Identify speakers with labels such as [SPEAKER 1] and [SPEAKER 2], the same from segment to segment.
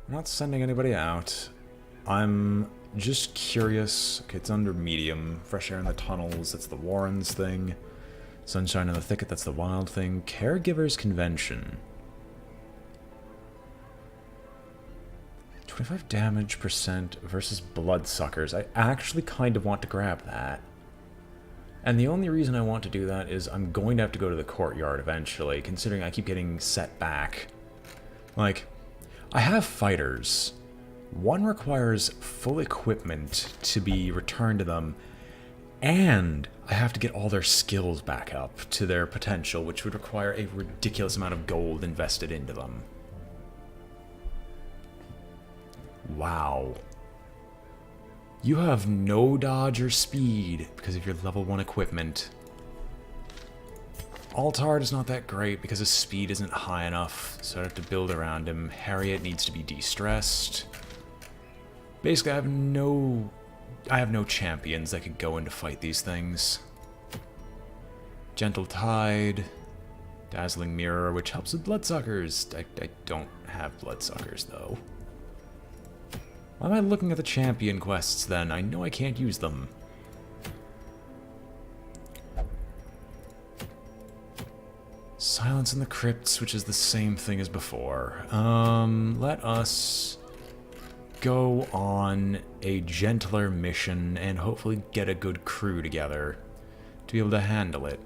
[SPEAKER 1] I'm not sending anybody out. I'm just curious. Okay, it's under medium. Fresh air in the tunnels, that's the Warrens thing. Sunshine in the thicket, that's the wild thing. Caregivers convention. 25 damage percent versus bloodsuckers. I actually kind of want to grab that. And the only reason I want to do that is I'm going to have to go to the courtyard eventually, considering I keep getting set back. Like, I have fighters. One requires full equipment to be returned to them, and I have to get all their skills back up to their potential, which would require a ridiculous amount of gold invested into them. Wow. You have no dodge or speed because of your level 1 equipment. Altard is not that great because his speed isn't high enough, so I have to build around him. Harriet needs to be de-stressed. Basically, I have no champions that could go in to fight these things. Gentle Tide, Dazzling Mirror, which helps with bloodsuckers. I don't have bloodsuckers, though. Why am I looking at the champion quests, then? I know I can't use them. Silence in the Crypts, which is the same thing as before. Let us go on a gentler mission and hopefully get a good crew together to be able to handle it.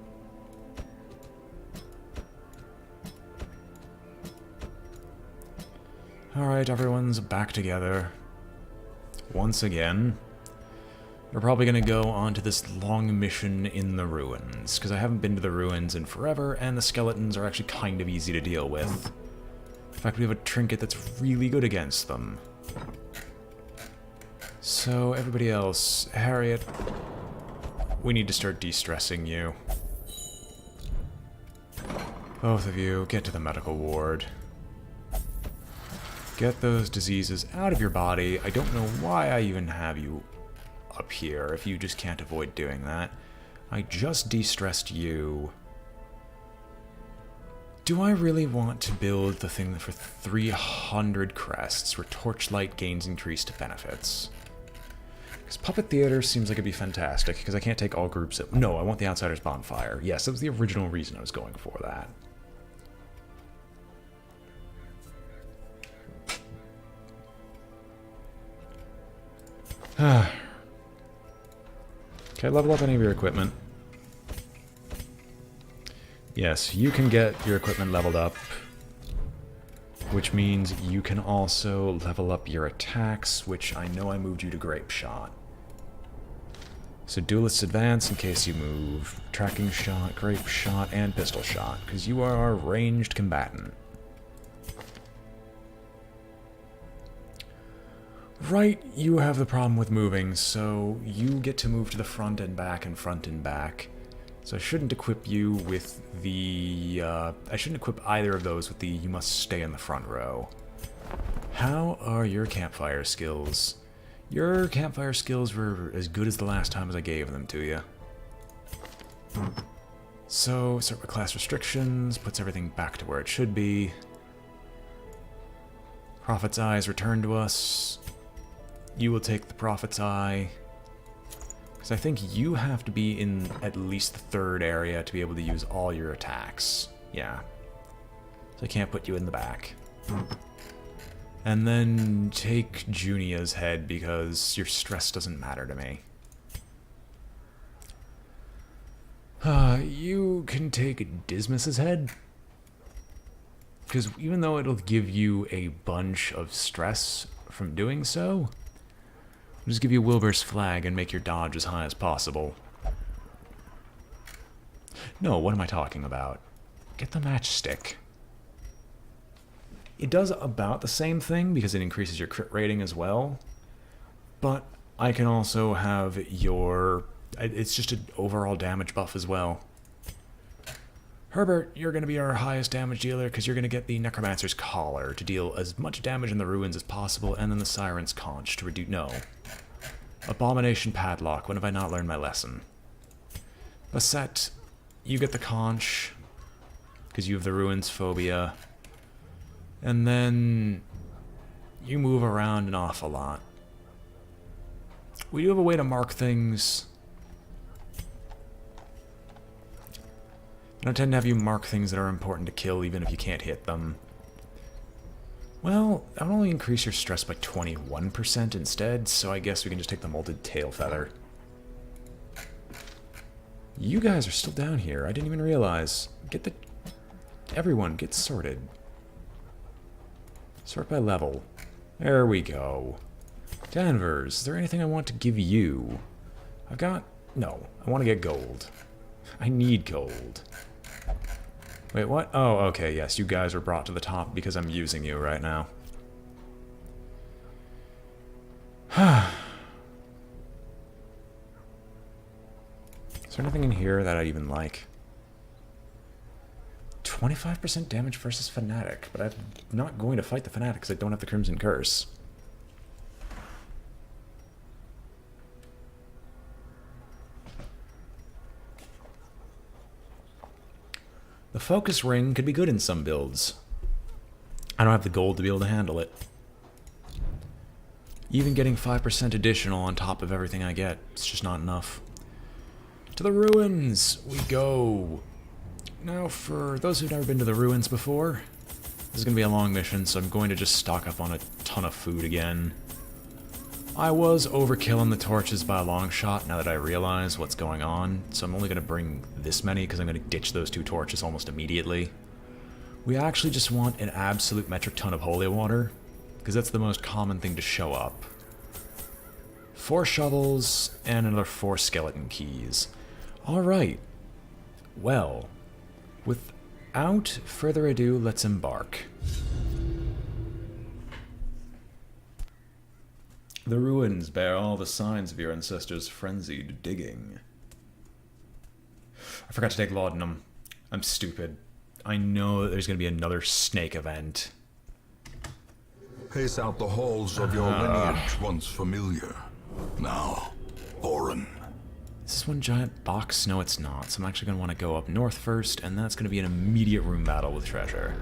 [SPEAKER 1] Alright, everyone's back together. Once again, we're probably going to go on to this long mission in the ruins, because I haven't been to the ruins in forever, and the skeletons are actually kind of easy to deal with. In fact, we have a trinket that's really good against them. So, everybody else, Harriet, we need to start de-stressing you. Both of you, get to the medical ward. Get those diseases out of your body. I don't know why I even have you up here if you just can't avoid doing that. I just de-stressed you. Do I really want to build the thing for 300 crests where Torchlight gains increased benefits? Because Puppet Theater seems like it'd be fantastic, because I can't take all groups at... No, I want the Outsiders Bonfire. Yes, that was the original reason I was going for that. Okay, level up any of your equipment. Yes, you can get your equipment leveled up, which means you can also level up your attacks, which I know I moved you to Grape Shot. So Duelist's Advance in case you move, Tracking Shot, Grape Shot, and Pistol Shot, because you are a ranged combatant. Right, you have the problem with moving, so you get to move to the front and back and front and back. So I shouldn't equip you with the... I shouldn't equip either of those with the you must stay in the front row. How are your campfire skills? Your campfire skills were as good as the last time as I gave them to you. So, start with class restrictions, puts everything back to where it should be. Prophet's Eye is returned to us. You will take the Prophet's Eye. Because I think you have to be in at least the third area to be able to use all your attacks. Yeah. So I can't put you in the back. And then take Junia's head because your stress doesn't matter to me. You can take Dismas's head. Because even though it'll give you a bunch of stress from doing so, just give you Wilbur's Flag and make your dodge as high as possible. No, what am I talking about? Get the matchstick. It does about the same thing because it increases your crit rating as well. But I can also have your... It's just an overall damage buff as well. Herbert, you're going to be our highest damage dealer because you're going to get the Necromancer's Collar to deal as much damage in the ruins as possible, and then the Siren's Conch to reduce... No. Abomination Padlock, when have I not learned my lesson? Basset, you get the Conch because you have the Ruins phobia. And then You move around an awful lot. We do have a way to mark things. I don't tend to have you mark things that are important to kill, even if you can't hit them. Well, that would only increase your stress by 21% instead, so I guess we can just take the molted tail feather. You guys are still down here. I didn't even realize. Get the... Everyone, get sorted. Sort by level. There we go. Danvers, is there anything I want to give you? I've got... No, I want to get gold. I need gold. Wait, what? Oh, okay, yes, you guys are brought to the top because I'm using you right now. Is there anything in here that I even like? 25% damage versus Fanatic, but I'm not going to fight the Fanatic because I don't have the Crimson Curse. The Focus Ring could be good in some builds. I don't have the gold to be able to handle it. Even getting 5% additional on top of everything I get, it's just not enough. To the ruins we go. Now, for those who've never been to the ruins before, this is going to be a long mission, so I'm going to just stock up on a ton of food again. I was overkilling the torches by a long shot now that I realize what's going on, so I'm only going to bring this many because I'm going to ditch those 2 torches almost immediately. We actually just want an absolute metric ton of holy water, because that's the most common thing to show up. 4 shovels and another 4 skeleton keys. Alright. Well, without further ado, let's embark. The ruins bear all the signs of your ancestors' frenzied digging. I forgot to take laudanum. I'm stupid. I know that there's going to be another snake event.
[SPEAKER 2] Pace out the halls of your lineage once familiar. Now, foreign.
[SPEAKER 1] Is this one giant box? No, it's not. So I'm actually going to want to go up north first, and that's going to be an immediate room battle with treasure.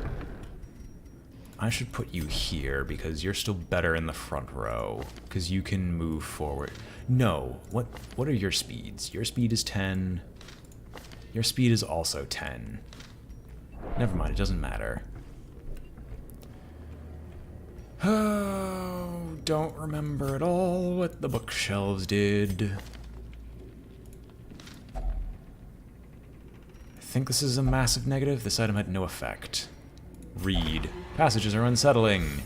[SPEAKER 1] I should put you here, because you're still better in the front row, because you can move forward. No, what are your speeds? Your speed is 10. Your speed is also 10. Never mind, it doesn't matter. Oh, don't remember at all what the bookshelves did. I think this is a massive negative. This item had no effect. Read. Passages are unsettling.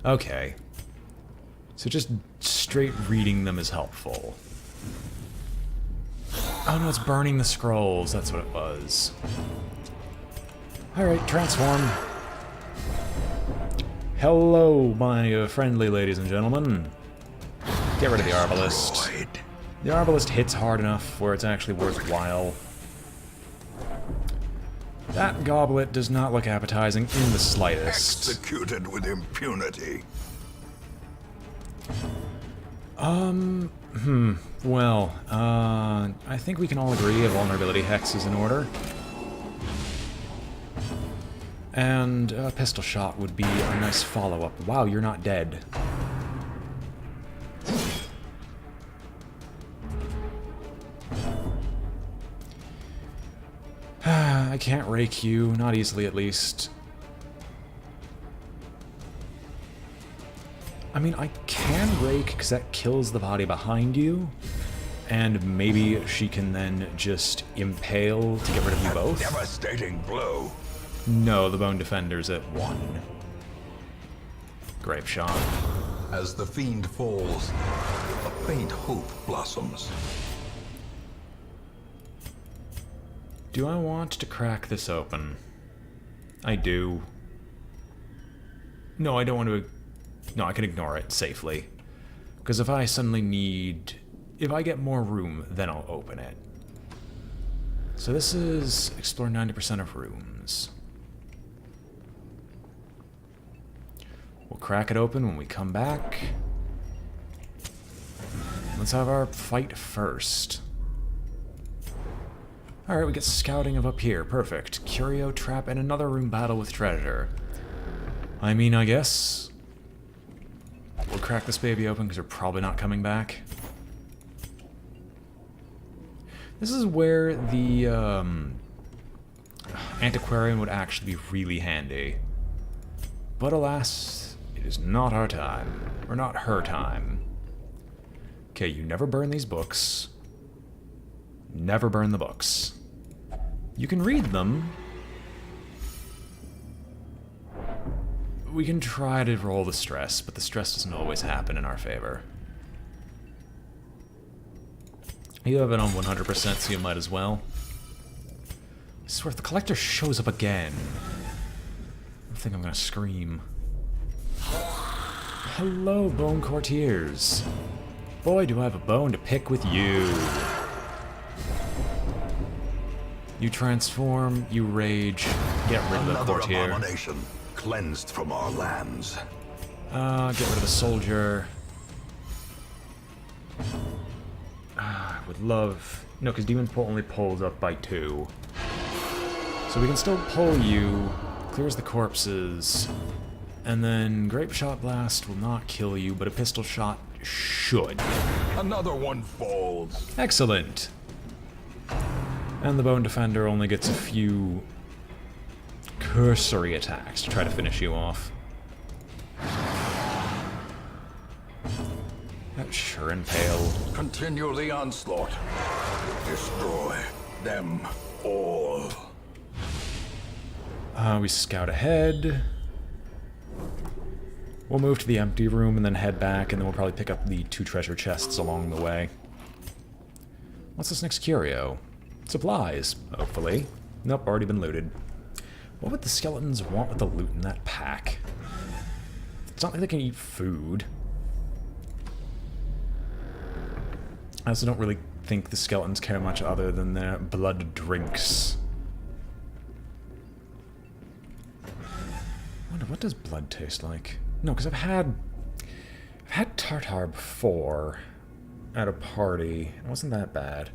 [SPEAKER 1] Okay. So just straight reading them is helpful. Oh no, it's burning the scrolls. That's what it was. Alright, transform. Hello, my friendly ladies and gentlemen. Get rid of the Arbalist. The Arbalist hits hard enough where it's actually worthwhile. That goblet does not look appetizing in the slightest.
[SPEAKER 2] Executed with impunity.
[SPEAKER 1] Well, I think we can all agree a vulnerability hex is in order. And a pistol shot would be a nice follow-up. Wow, you're not dead. I can't rake you, not easily at least. I mean, I can rake because that kills the body behind you, and maybe she can then just impale to get rid of you both.
[SPEAKER 2] Devastating blow.
[SPEAKER 1] No, the Bone Defender's at 1. Grape shot.
[SPEAKER 2] As the fiend falls, a faint hope blossoms.
[SPEAKER 1] Do I want to crack this open? I do. No, I don't want to... No, I can ignore it safely. Because if I suddenly need... If I get more room, then I'll open it. So this is explore 90% of rooms. We'll crack it open when we come back. Let's have our fight first. Alright, we get scouting of up here. Perfect. Curio trap and another room battle with treasure. I mean, I guess we'll crack this baby open because we're probably not coming back. This is where the antiquarian would actually be really handy. But alas, it is not our time. Or not her time. Okay, you never burn these books. Never burn the books. You can read them. We can try to roll the stress, but the stress doesn't always happen in our favor. You have it on 100%, so you might as well. I swear, if the collector shows up again, I think I'm gonna scream. Hello, bone courtiers. Boy, do I have a bone to pick with you. You transform, you rage, get rid of the courtier.
[SPEAKER 2] Abomination cleansed from our lands.
[SPEAKER 1] Get rid of the soldier. I would love... No, because Demon Pull only pulls up by 2. So we can still pull you, clears the corpses, and then Grape Shot Blast will not kill you, but a pistol shot should.
[SPEAKER 2] Another one falls.
[SPEAKER 1] Excellent! And the Bone Defender only gets a few cursory attacks to try to finish you off. That sure impale.
[SPEAKER 2] Continue the onslaught. Destroy them all.
[SPEAKER 1] We scout ahead. We'll move to the empty room and then head back, and then we'll probably pick up the 2 treasure chests along the way. What's this next curio? Supplies, hopefully. Nope, already been looted. What would the skeletons want with the loot in that pack? It's not like they can eat food. I also don't really think the skeletons care much other than their blood drinks. I wonder, what does blood taste like? No, because I've had tartar before at a party. It wasn't that bad.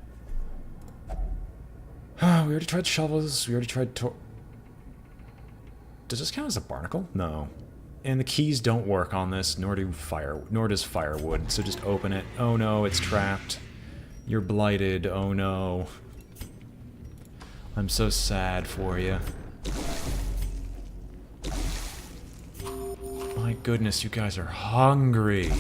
[SPEAKER 1] We already tried shovels. We already tried Does this count as a barnacle? No. And the keys don't work on this, nor does firewood. So just open it. Oh no, it's trapped. You're blighted. Oh no. I'm so sad for you. My goodness, you guys are hungry.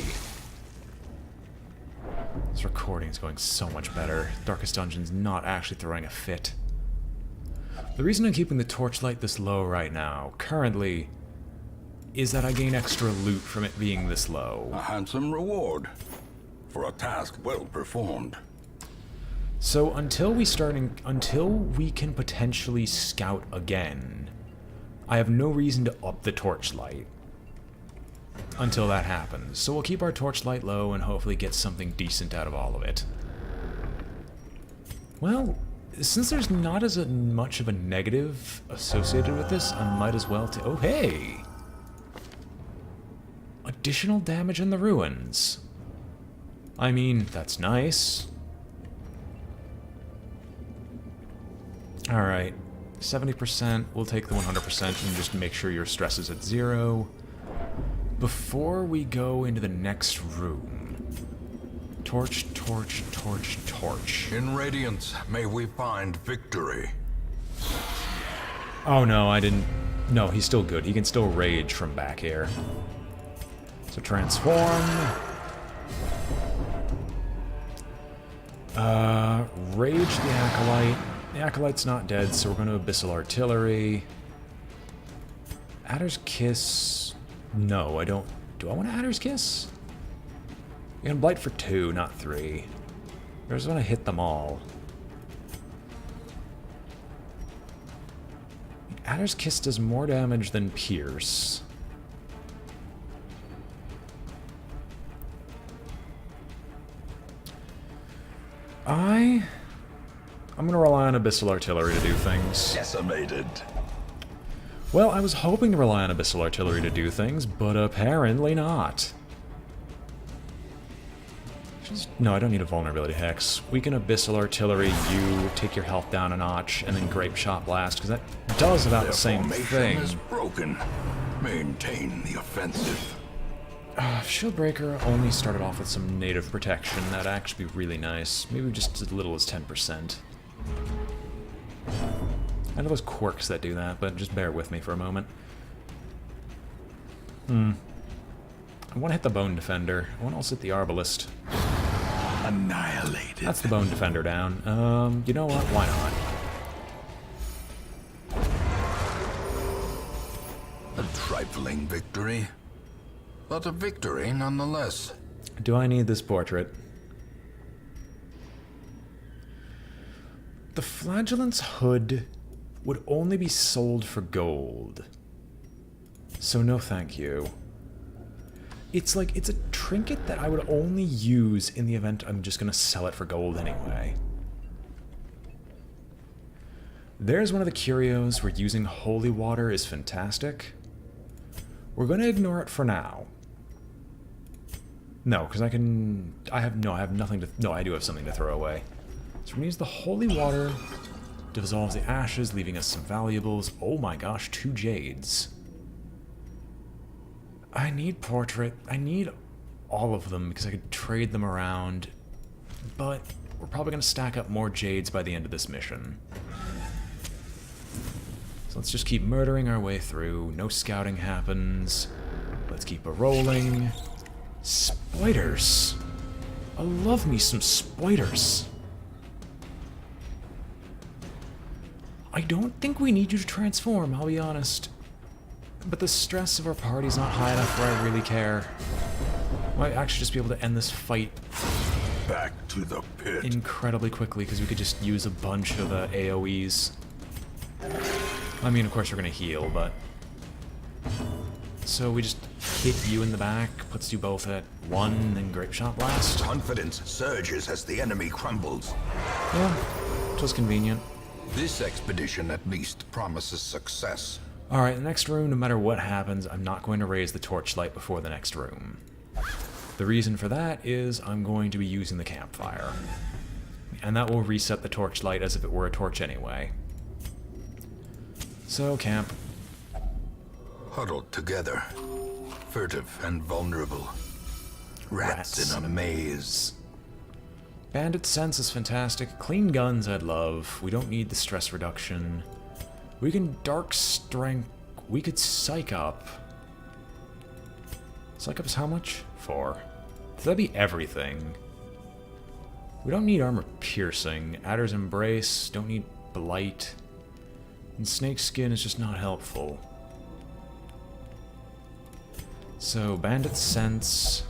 [SPEAKER 1] This recording is going so much better. Darkest Dungeon's not actually throwing a fit. The reason I'm keeping the torchlight this low right now, currently, is that I gain extra loot from it being this low.
[SPEAKER 2] A handsome reward for a task well performed.
[SPEAKER 1] So until we can potentially scout again, I have no reason to up the torchlight until that happens. So we'll keep our torchlight low and hopefully get something decent out of all of it. Well, since there's not as much of a negative associated with this, I might as well oh hey! Additional damage in the ruins. I mean, that's nice. Alright, 70%, we'll take the 100% and just make sure your stress is at 0. Before we go into the next room, torch, torch, torch, torch.
[SPEAKER 2] In Radiance, may we find victory.
[SPEAKER 1] Oh no, I didn't... No, he's still good. He can still rage from back here. So transform. Rage the Acolyte. The Acolyte's not dead, so we're going to Abyssal Artillery. Adder's Kiss... No, I don't... Do I want Adder's Kiss? You can Blight for 2, not 3. I just want to hit them all. Adder's Kiss does more damage than Pierce. I'm gonna rely on Abyssal Artillery to do things.
[SPEAKER 2] Decimated.
[SPEAKER 1] Well, I was hoping to rely on Abyssal Artillery to do things, but apparently not. No, I don't need a Vulnerability Hex. We can Abyssal Artillery, you take your health down a notch, and then Grape Shot Blast, because that does about the same thing.
[SPEAKER 2] Is broken. Maintain the offensive.
[SPEAKER 1] Shieldbreaker only started off with some native protection. That'd actually be really nice. Maybe just as little as 10%. I know there's quirks that do that, but just bear with me for a moment. I want to hit the Bone Defender. I want to also hit the Arbalist.
[SPEAKER 2] Annihilated.
[SPEAKER 1] That's the Bone Defender down. You know what? Why not?
[SPEAKER 2] A trifling victory, but a victory nonetheless.
[SPEAKER 1] Do I need this portrait? The Flagellant's hood would only be sold for gold. So no thank you. It's like, it's a trinket that I would only use in the event I'm just gonna sell it for gold anyway. There's one of the curios where using holy water is fantastic. We're gonna ignore it for now. No, because I have nothing to, no, I do have something to throw away. So we're gonna use the holy water to dissolve the ashes, leaving us some valuables. Oh my gosh, 2 jades. I need portrait. I need all of them because I could trade them around. But we're probably going to stack up more jades by the end of this mission. So let's just keep murdering our way through. No scouting happens. Let's keep a rolling. Spiders. I love me some spiders. I don't think we need you to transform, I'll be honest. But the stress of our party's not high enough where I really care. Might actually just be able to end this fight
[SPEAKER 2] Back to the pit.
[SPEAKER 1] incredibly quickly because we could just use a bunch of AoEs. I mean, of course we're gonna heal, but... So we just hit you in the back, puts you both at 1, then Grape Shot Blast.
[SPEAKER 2] Confidence surges as the enemy crumbles.
[SPEAKER 1] Yeah, it was convenient.
[SPEAKER 2] This expedition at least promises success.
[SPEAKER 1] Alright, the next room, no matter what happens, I'm not going to raise the torchlight before the next room. The reason for that is I'm going to be using the campfire. And that will reset the torchlight as if it were a torch anyway. So, camp.
[SPEAKER 2] Huddled together, furtive and vulnerable. Rats in a maze.
[SPEAKER 1] Bandit sense is fantastic. Clean guns I'd love. We don't need the stress reduction. We can dark strength. We could psych up. Psych up is how much? 4. So that'd be everything. We don't need armor piercing. Adder's Embrace. Don't need blight. And snake skin is just not helpful. So bandit sense.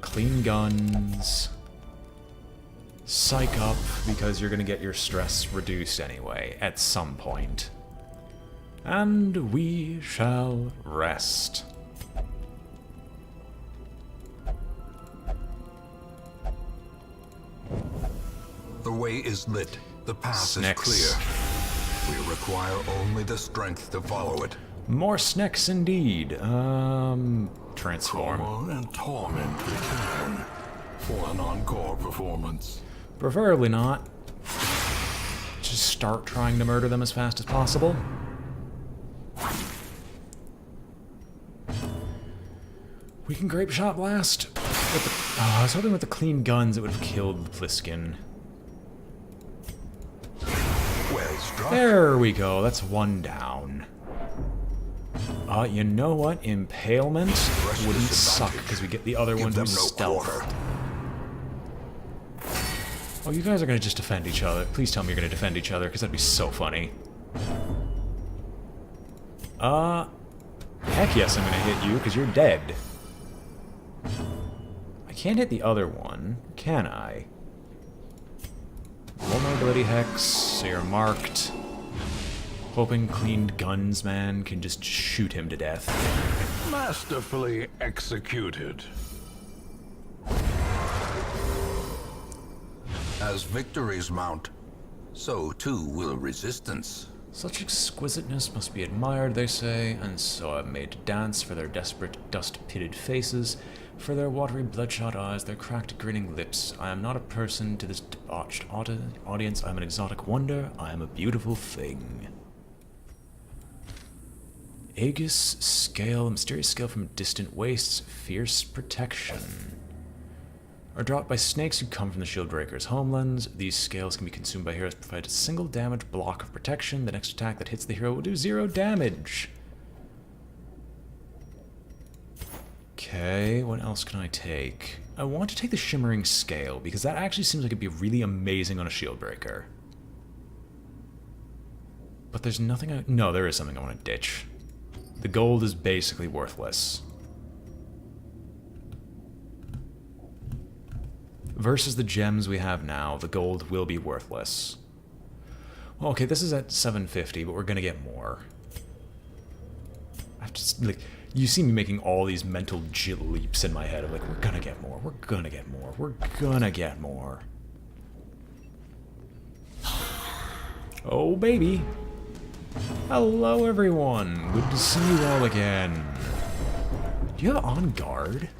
[SPEAKER 1] Clean guns. Psych up, because you're gonna get your stress reduced anyway, at some point. And we shall rest.
[SPEAKER 2] The way is lit. The path
[SPEAKER 1] Snacks.
[SPEAKER 2] is clear. We require only the strength to follow it.
[SPEAKER 1] More snacks indeed. Transform.
[SPEAKER 2] Call and torment return for an encore performance.
[SPEAKER 1] Preferably not. Just start trying to murder them as fast as possible. We can Grape Shot Blast. With the, I was hoping with the clean guns it would have killed the Pliskin.
[SPEAKER 2] Well struck.
[SPEAKER 1] There we go, that's 1 down. You know what? Impalement wouldn't suck, because we get the other one
[SPEAKER 2] them
[SPEAKER 1] who's
[SPEAKER 2] no
[SPEAKER 1] stealth.
[SPEAKER 2] quarter.
[SPEAKER 1] Oh, you guys are gonna just defend each other. Please tell me you're gonna defend each other, because that'd be so funny. Heck yes, I'm gonna hit you, because you're dead. I can't hit the other one, can I? Vulnerability Hex, so you're marked. Hoping cleaned guns man can just shoot him to death.
[SPEAKER 2] Masterfully executed. As victories mount, so too will resistance.
[SPEAKER 1] Such exquisiteness must be admired, they say, and so I'm made to dance for their desperate, dust-pitted faces, for their watery, bloodshot eyes, their cracked, grinning lips. I am not a person to this debauched audience. I am an exotic wonder. I am a beautiful thing. Aegis scale, mysterious scale from distant wastes, fierce protection. Are dropped by snakes who come from the shield breaker's homelands. These scales can be consumed by heroes, provide a single damage block of protection. The next attack that hits the hero will do 0 damage. Okay, what else can I take? I want to take the shimmering scale, because that actually seems like it'd be really amazing on a shield breaker. But there's nothing no, there is something I want to ditch. The gold is basically worthless. Versus the gems we have now, the gold will be worthless. Well, okay, this is at 750, but we're gonna get more. I've just, like, you see me making all these mental leaps in my head of, like, we're gonna get more, we're gonna get more, we're gonna get more. Oh, baby. Hello, everyone. Good to see you all again. Do you have On Guard?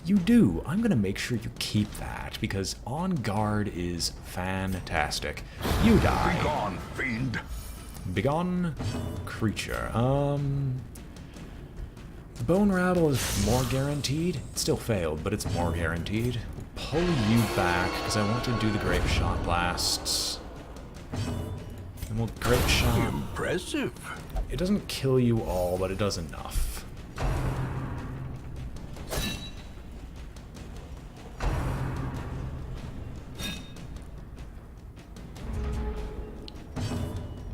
[SPEAKER 1] You do. I'm going to make sure you keep that, because On Guard is fantastic. You die.
[SPEAKER 2] Begone, fiend.
[SPEAKER 1] Begone, creature. Bone Rattle is more guaranteed. It still failed, but it's more guaranteed. We'll pull you back, because I want to do the Grape Shot Blasts. And we'll Grape Shot.
[SPEAKER 2] Impressive.
[SPEAKER 1] It doesn't kill you all, but it does enough.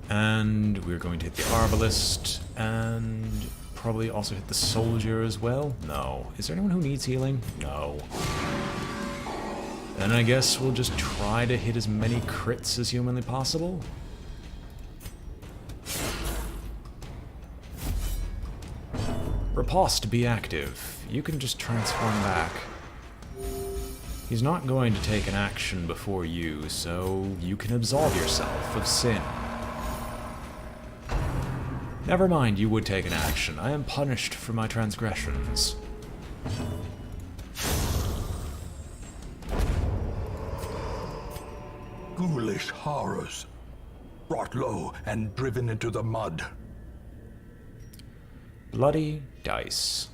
[SPEAKER 1] And we're going to hit the Arbalist, and probably also hit the Soldier as well. No. Is there anyone who needs healing? No. Then I guess we'll just try to hit as many crits as humanly possible. Riposte, be active. You can just transform back. He's not going to take an action before you, so you can absolve yourself of sin. Never mind, you would take an action. I am punished for my transgressions.
[SPEAKER 2] Ghoulish horrors. Brought low and driven into the mud.
[SPEAKER 1] Bloody dice.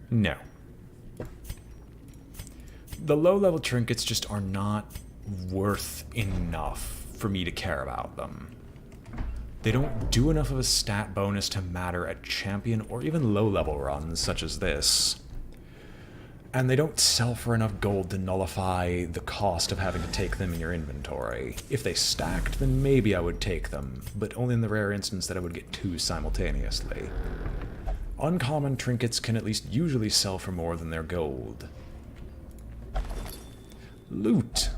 [SPEAKER 1] No. The low-level trinkets just are not worth enough for me to care about them. They don't do enough of a stat bonus to matter at champion or even low-level runs such as this. And they don't sell for enough gold to nullify the cost of having to take them in your inventory. If they stacked, then maybe I would take them, but only in the rare instance that I would get two simultaneously. Uncommon trinkets can at least usually sell for more than their gold. Loot.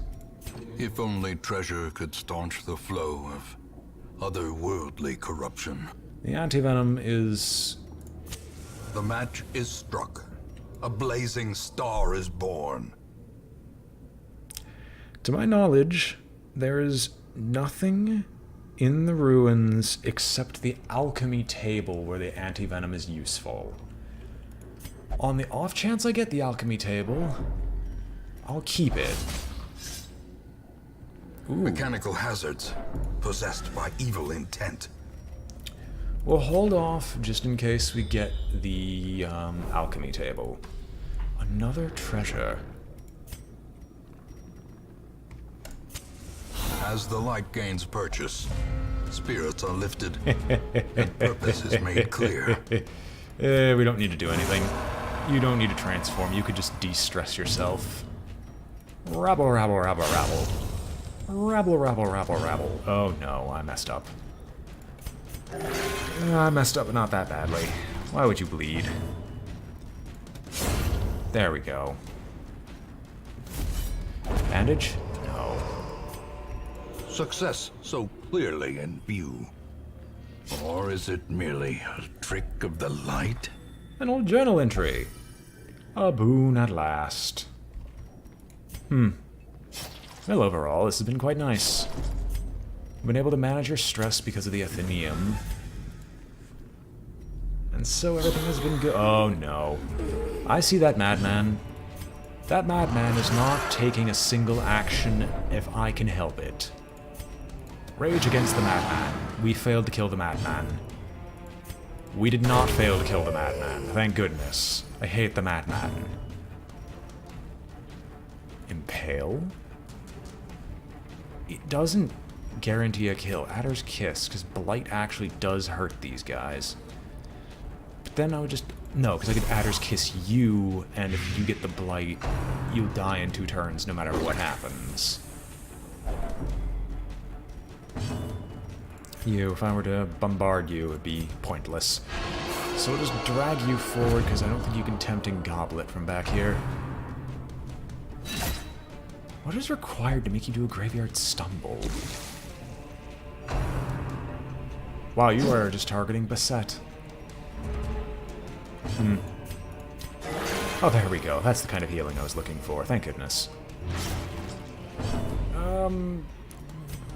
[SPEAKER 2] If only treasure could staunch the flow of otherworldly corruption.
[SPEAKER 1] The antivenom is...
[SPEAKER 2] The match is struck. A blazing star is born.
[SPEAKER 1] To my knowledge, there is nothing in the ruins except the alchemy table where the antivenom is useful. On the off chance I get the alchemy table, I'll keep it. Ooh.
[SPEAKER 2] Mechanical hazards, possessed by evil intent.
[SPEAKER 1] We'll hold off just in case we get the alchemy table. Another treasure.
[SPEAKER 2] As the light gains purchase, spirits are lifted, and purpose is made clear.
[SPEAKER 1] We don't need to do anything. You don't need to transform. You could just de-stress yourself. Rabble, rabble, rabble, rabble. Rabble, rabble, rabble, rabble. Oh no, I messed up. I messed up, but not that badly. Why would you bleed? There we go. Bandage? No.
[SPEAKER 2] Success so clearly in view. Or is it merely a trick of the light?
[SPEAKER 1] An old journal entry. A boon at last. Well, overall, this has been quite nice. I've been able to manage your stress because of the Athenaeum. And so everything has been good. Oh, no. I see that madman. That madman is not taking a single action if I can help it. Rage against the madman. We failed to kill the madman. We did not fail to kill the madman. Thank goodness. I hate the madman. Impale? It doesn't guarantee a kill. Adder's Kiss, because Blight actually does hurt these guys. But then I would just... No, because I could Adder's Kiss you, and if you get the Blight, you'll die in 2 turns no matter what happens. You, if I were to bombard you, it would be pointless. So I'll just drag you forward, because I don't think you can Tempting Goblet from back here. What is required to make you do a Graveyard Stumble? Wow, you are just targeting Beset. Oh, there we go. That's the kind of healing I was looking for. Thank goodness.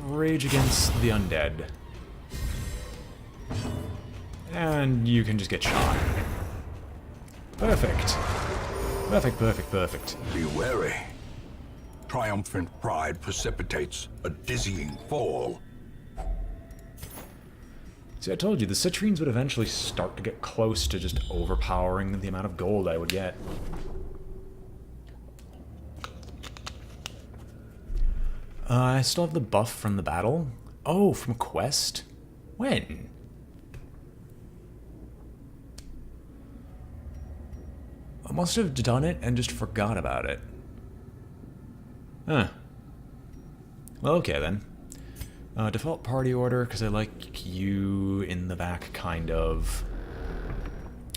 [SPEAKER 1] Rage against the undead. And you can just get shot. Perfect. Perfect, perfect, perfect.
[SPEAKER 2] Be wary. Triumphant pride precipitates a dizzying fall.
[SPEAKER 1] See, I told you, the citrines would eventually start to get close to just overpowering the amount of gold I would get. I still have the buff from the battle. Oh, from quest? When? I must have done it and just forgot about it. Huh. Well, okay then. Default party order, because I like you in the back, kind of.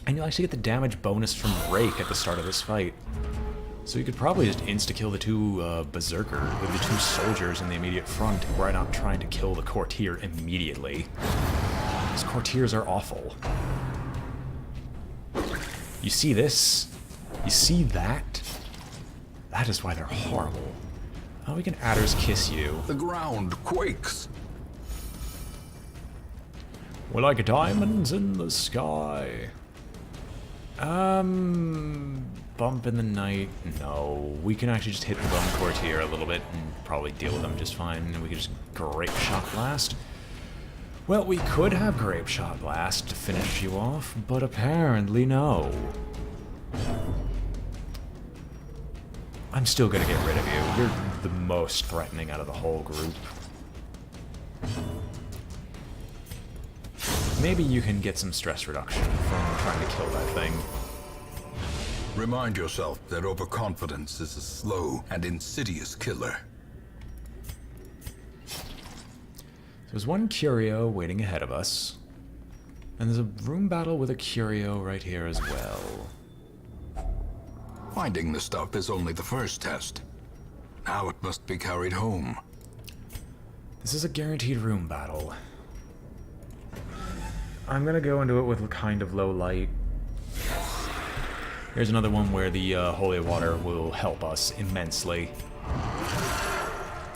[SPEAKER 1] And you'll actually get the damage bonus from Rake at the start of this fight. So you could probably just insta-kill the 2 Berserker, with the 2 soldiers in the immediate front, where I'm not trying to kill the Courtier immediately. These Courtiers are awful. You see this? You see that? That is why they're horrible. Oh, we can Adder's Kiss you.
[SPEAKER 2] The ground quakes.
[SPEAKER 1] We're like diamonds in the sky. Bump in the night. No, we can actually just hit the Bone Courtier a little bit and probably deal with them just fine. And we can just Grape Shot Blast. Well, we could have Grape Shot Blast to finish you off, but apparently no. I'm still gonna get rid of you. You're the most threatening out of the whole group. Maybe you can get some stress reduction from trying to kill that thing.
[SPEAKER 2] Remind yourself that overconfidence is a slow and insidious killer.
[SPEAKER 1] There's one Curio waiting ahead of us. And there's a room battle with a Curio right here as well.
[SPEAKER 2] Finding the stuff is only the first test. Now it must be carried home.
[SPEAKER 1] This is a guaranteed room battle. I'm gonna go into it with kind of low light. Here's another one where the holy water will help us immensely.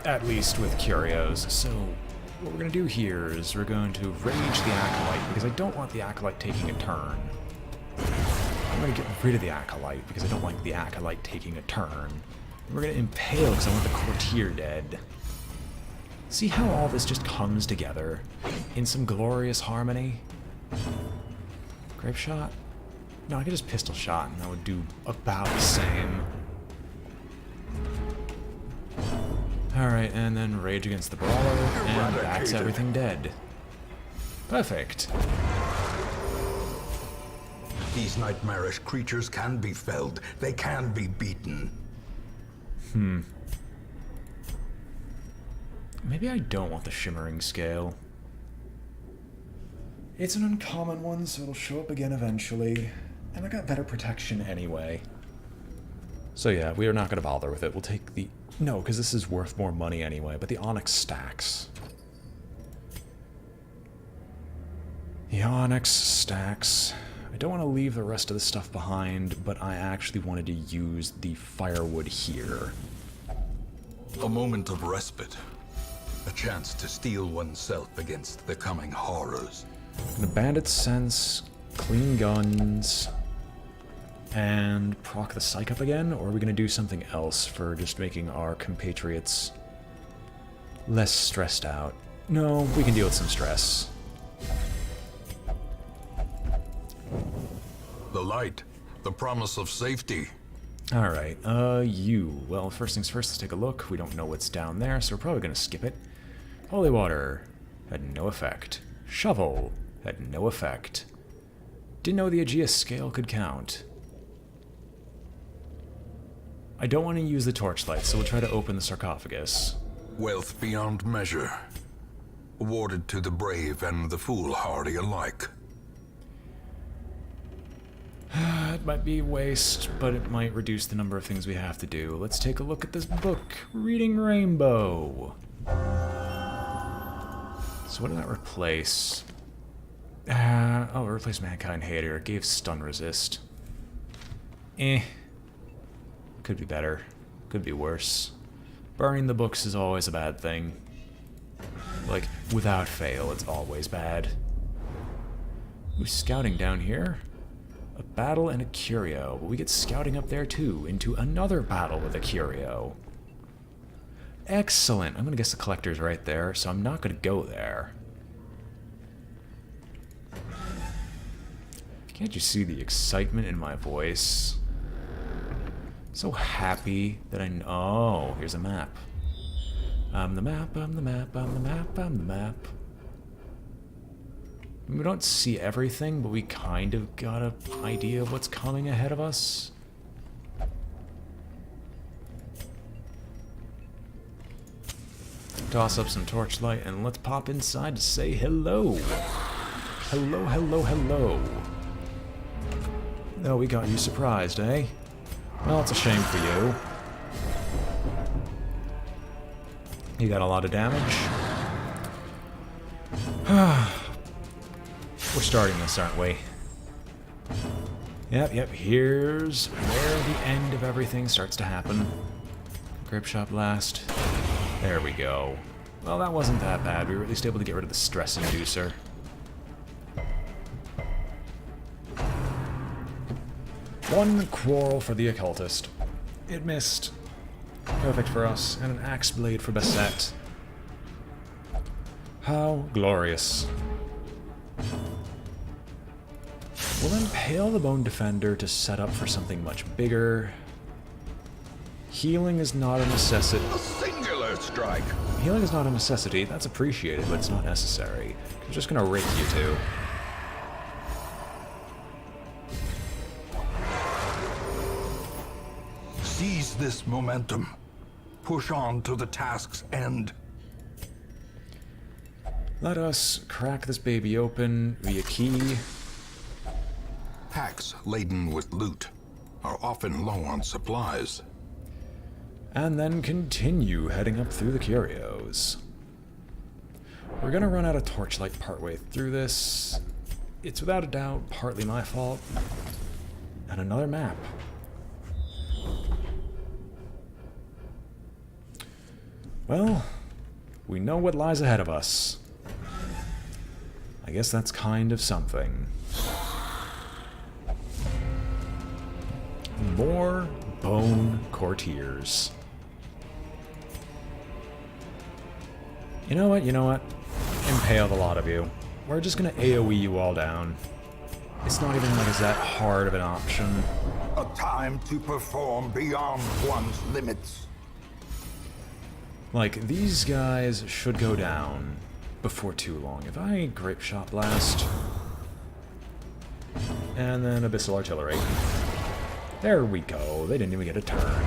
[SPEAKER 1] At least with Curios. So what we're gonna do here is we're going to rage the Acolyte, because I don't want the Acolyte taking a turn. I'm going to get rid of the Acolyte, because I don't like the Acolyte taking a turn. And we're going to Impale, because I want the Courtier dead. See how all this just comes together in some glorious harmony? Grape Shot? No, I could just Pistol Shot, and that would do about the same. Alright, and then Rage against the Brawler, and that's everything dead. Perfect.
[SPEAKER 2] These nightmarish creatures can be felled. They can be beaten.
[SPEAKER 1] Maybe I don't want the Shimmering Scale. It's an uncommon one, so it'll show up again eventually. And I got better protection anyway. So yeah, we are not going to bother with it. We'll take the... No, because this is worth more money anyway, but the Onyx stacks. The Onyx stacks. I don't want to leave the rest of the stuff behind, but I actually wanted to use the firewood here.
[SPEAKER 2] A moment of respite. A chance to steel oneself against the coming horrors.
[SPEAKER 1] The Bandit's Sense, clean guns, and proc the Psych up again? Or are we going to do something else for just making our compatriots less stressed out? No, we can deal with some stress.
[SPEAKER 2] The light. The promise of safety.
[SPEAKER 1] Alright, you. Well, first things first, let's take a look. We don't know what's down there, so we're probably gonna skip it. Holy water. Had no effect. Shovel. Had no effect. Didn't know the Aegea scale could count. I don't want to use the torchlight, so we'll try to open the sarcophagus.
[SPEAKER 2] Wealth beyond measure. Awarded to the brave and the foolhardy alike.
[SPEAKER 1] It might be a waste, but it might reduce the number of things we have to do. Let's take a look at this book. Reading Rainbow. So what did that replace? Oh, it replaced Mankind Hater. It gave stun resist. Could be better. Could be worse. Burning the books is always a bad thing. Like, without fail, it's always bad. Who's scouting down here? A battle and a curio. But we get scouting up there too, into another battle with a curio. Excellent. I'm gonna guess the collector's right there, so I'm not gonna go there. Can't you see the excitement in my voice? So happy that oh, here's a map. I'm the map, I'm the map, I'm the map, I'm the map. We don't see everything, but we kind of got an idea of what's coming ahead of us. Toss up some torchlight and let's pop inside to say hello. Hello, hello, hello. Oh, we got you surprised, eh? Well, it's a shame for you. You got a lot of damage. We're starting this, aren't we? Yep, here's where the end of everything starts to happen. Grip shot blast. There we go. Well, that wasn't that bad. We were at least able to get rid of the stress inducer. One quarrel for the occultist. It missed. Perfect for us. And an axe blade for Basset. How glorious. We'll impale the Bone Defender to set up for something much bigger. Healing is not a necessity.
[SPEAKER 2] A singular strike.
[SPEAKER 1] Healing is not a necessity. That's appreciated, but it's not necessary. I'm just gonna rake you two.
[SPEAKER 2] Seize this momentum. Push on to the task's end.
[SPEAKER 1] Let us crack this baby open via key.
[SPEAKER 2] Packs laden with loot are often low on supplies.
[SPEAKER 1] And then continue heading up through the curios. We're gonna run out of torchlight partway through this. It's without a doubt partly my fault. And another map. Well, we know what lies ahead of us. I guess that's kind of something. More bone courtiers. You know what? Impale the lot of you. We're just gonna AoE you all down. It's not even like it's that hard of an option.
[SPEAKER 2] A time to perform beyond one's limits.
[SPEAKER 1] Like, these guys should go down before too long. If I Grape Shot Blast, and then Abyssal Artillery. There we go. They didn't even get a turn.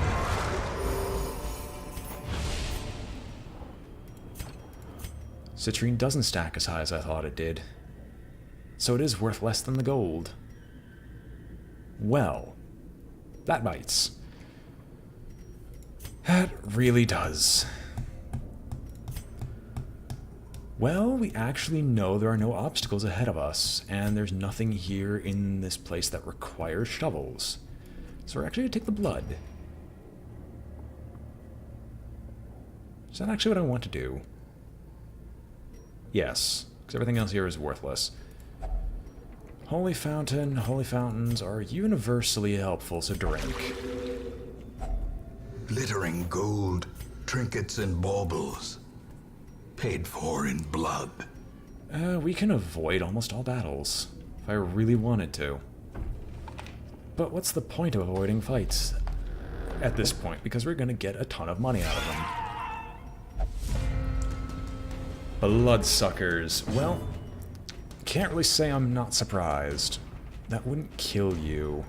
[SPEAKER 1] Citrine doesn't stack as high as I thought it did. So it is worth less than the gold. Well, that bites. That really does. Well, we actually know there are no obstacles ahead of us, and there's nothing here in this place that requires shovels. So we're actually going to take the blood. Is that actually what I want to do? Yes, because everything else here is worthless. Holy Fountain. Holy Fountains are universally helpful, so drink.
[SPEAKER 2] Glittering gold, trinkets and baubles. Paid for in blood.
[SPEAKER 1] We can avoid almost all battles, if I really wanted to. But what's the point of avoiding fights at this point? Because we're gonna get a ton of money out of them. Bloodsuckers. Well, can't really say I'm not surprised. That wouldn't kill you.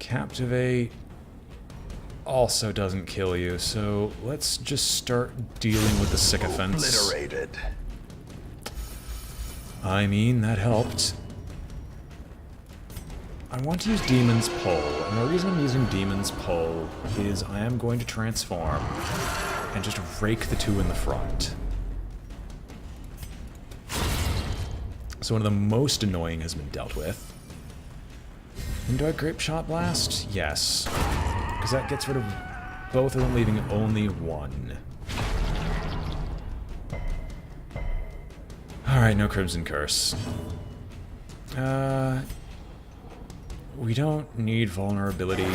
[SPEAKER 1] Captivate also doesn't kill you, so let's just start dealing with the sycophants.
[SPEAKER 2] Obliterated.
[SPEAKER 1] I mean, that helped. I want to use Demon's Pull, and the reason I'm using Demon's Pull is I am going to transform and just rake the two in the front. So one of the most annoying has been dealt with. And do I Grape Shot Blast? Yes. Because that gets rid of both of them, leaving only one. Alright, no Crimson Curse. We don't need vulnerability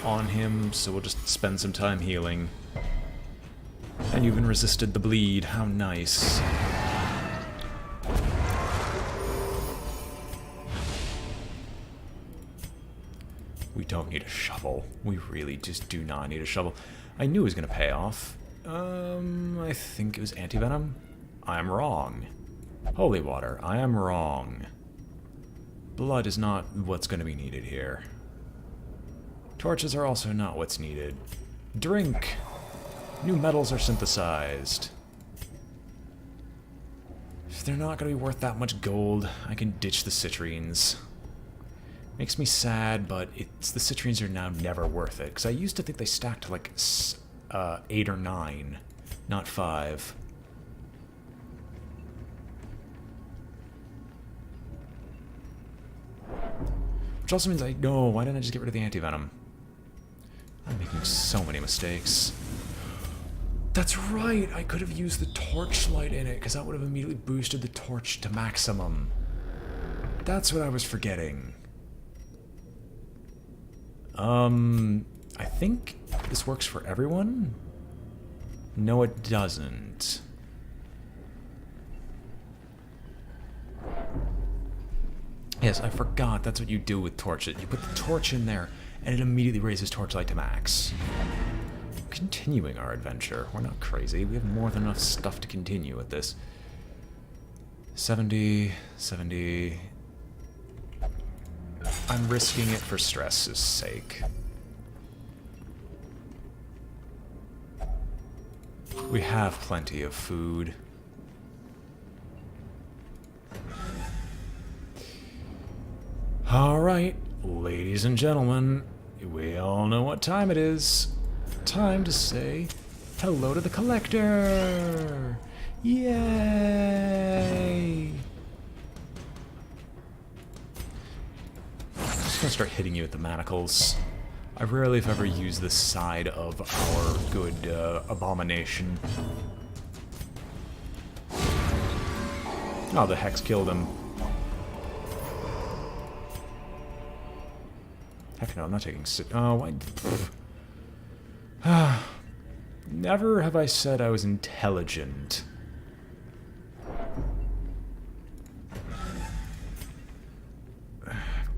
[SPEAKER 1] on him, so we'll just spend some time healing. And you've even resisted the bleed. How nice. We don't need a shovel. We really just do not need a shovel. I knew it was going to pay off. I think it was Anti-Venom. I'm wrong. Holy Water. I am wrong. Blood is not what's going to be needed here. Torches are also not what's needed. Drink! New metals are synthesized. If they're not going to be worth that much gold, I can ditch the citrines. Makes me sad, but the citrines are now never worth it. Because I used to think they stacked to like 8 or 9, not 5. Which also means why didn't I just get rid of the anti-venom? I'm making so many mistakes. That's right, I could have used the torchlight in it, because that would have immediately boosted the torch to maximum. That's what I was forgetting. I think this works for everyone? No, it doesn't. Yes, I forgot. That's what you do with torches. You put the torch in there, and it immediately raises torchlight to max. Continuing our adventure. We're not crazy. We have more than enough stuff to continue with this. 70, 70... I'm risking it for stress's sake. We have plenty of food. Alright, ladies and gentlemen, we all know what time it is. Time to say hello to the collector! Yay! I'm just gonna start hitting you with the manacles. I rarely, if ever, use this side of our good abomination. Oh, the hex killed him. Heck no, I'm not taking oh, why? Never have I said I was intelligent.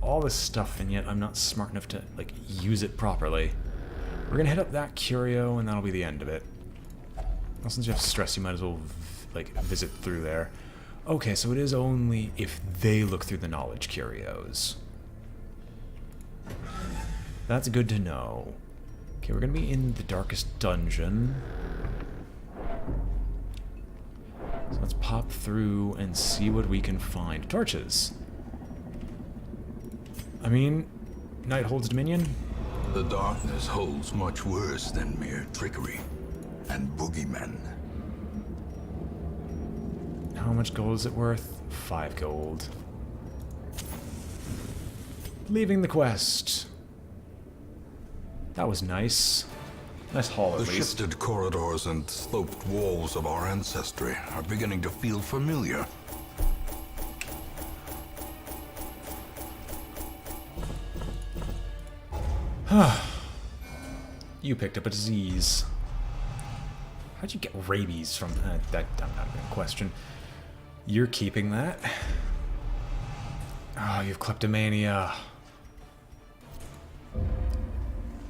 [SPEAKER 1] All this stuff, and yet I'm not smart enough to, like, use it properly. We're gonna hit up that curio, and that'll be the end of it. Well, since you have stress, you might as well, like, visit through there. Okay, so it is only if they look through the knowledge curios. That's good to know. Okay, we're gonna be in the darkest dungeon. So let's pop through and see what we can find. Torches! I mean, night holds dominion.
[SPEAKER 2] The darkness holds much worse than mere trickery and boogeymen.
[SPEAKER 1] How much gold is it worth? 5 gold. Leaving the quest. That was nice. Nice haul, at
[SPEAKER 2] The
[SPEAKER 1] least.
[SPEAKER 2] shifted corridors and sloped walls of our ancestry are beginning to feel familiar.
[SPEAKER 1] You picked up a disease. How'd you get rabies from that? I'm not even gonna question. You're keeping that. Oh, you have kleptomania.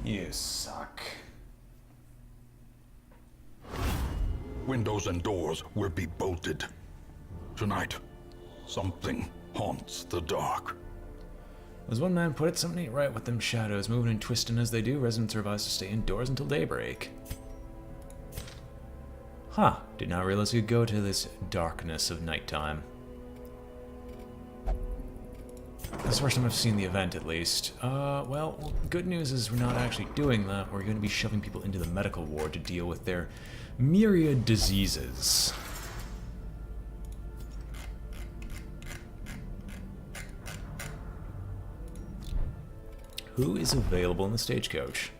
[SPEAKER 1] You suck.
[SPEAKER 2] Windows and doors will be bolted. Tonight, something haunts the dark.
[SPEAKER 1] As one man put it, something ain't right with them shadows. Moving and twisting as they do, residents are advised to stay indoors until daybreak. Huh, did not realize you could go to this darkness of nighttime. This is the first time I've seen the event, at least. Well, good news is we're not actually doing that. We're going to be shoving people into the medical ward to deal with their myriad diseases. Who is available in the stagecoach?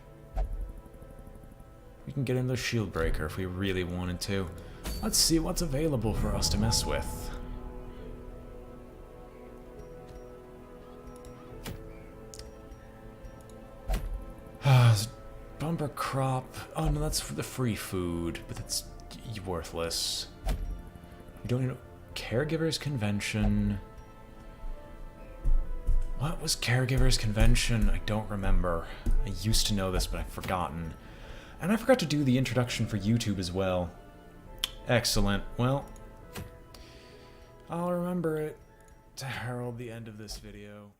[SPEAKER 1] We can get in the shield breaker if we really wanted to. Let's see what's available for us to mess with. Bumper crop. Oh no, that's for the free food, but that's worthless. We don't need a caregivers convention. What was caregivers convention? I don't remember. I used to know this, but I've forgotten. And I forgot to do the introduction for YouTube as well. Excellent. Well, I'll remember it to herald the end of this video.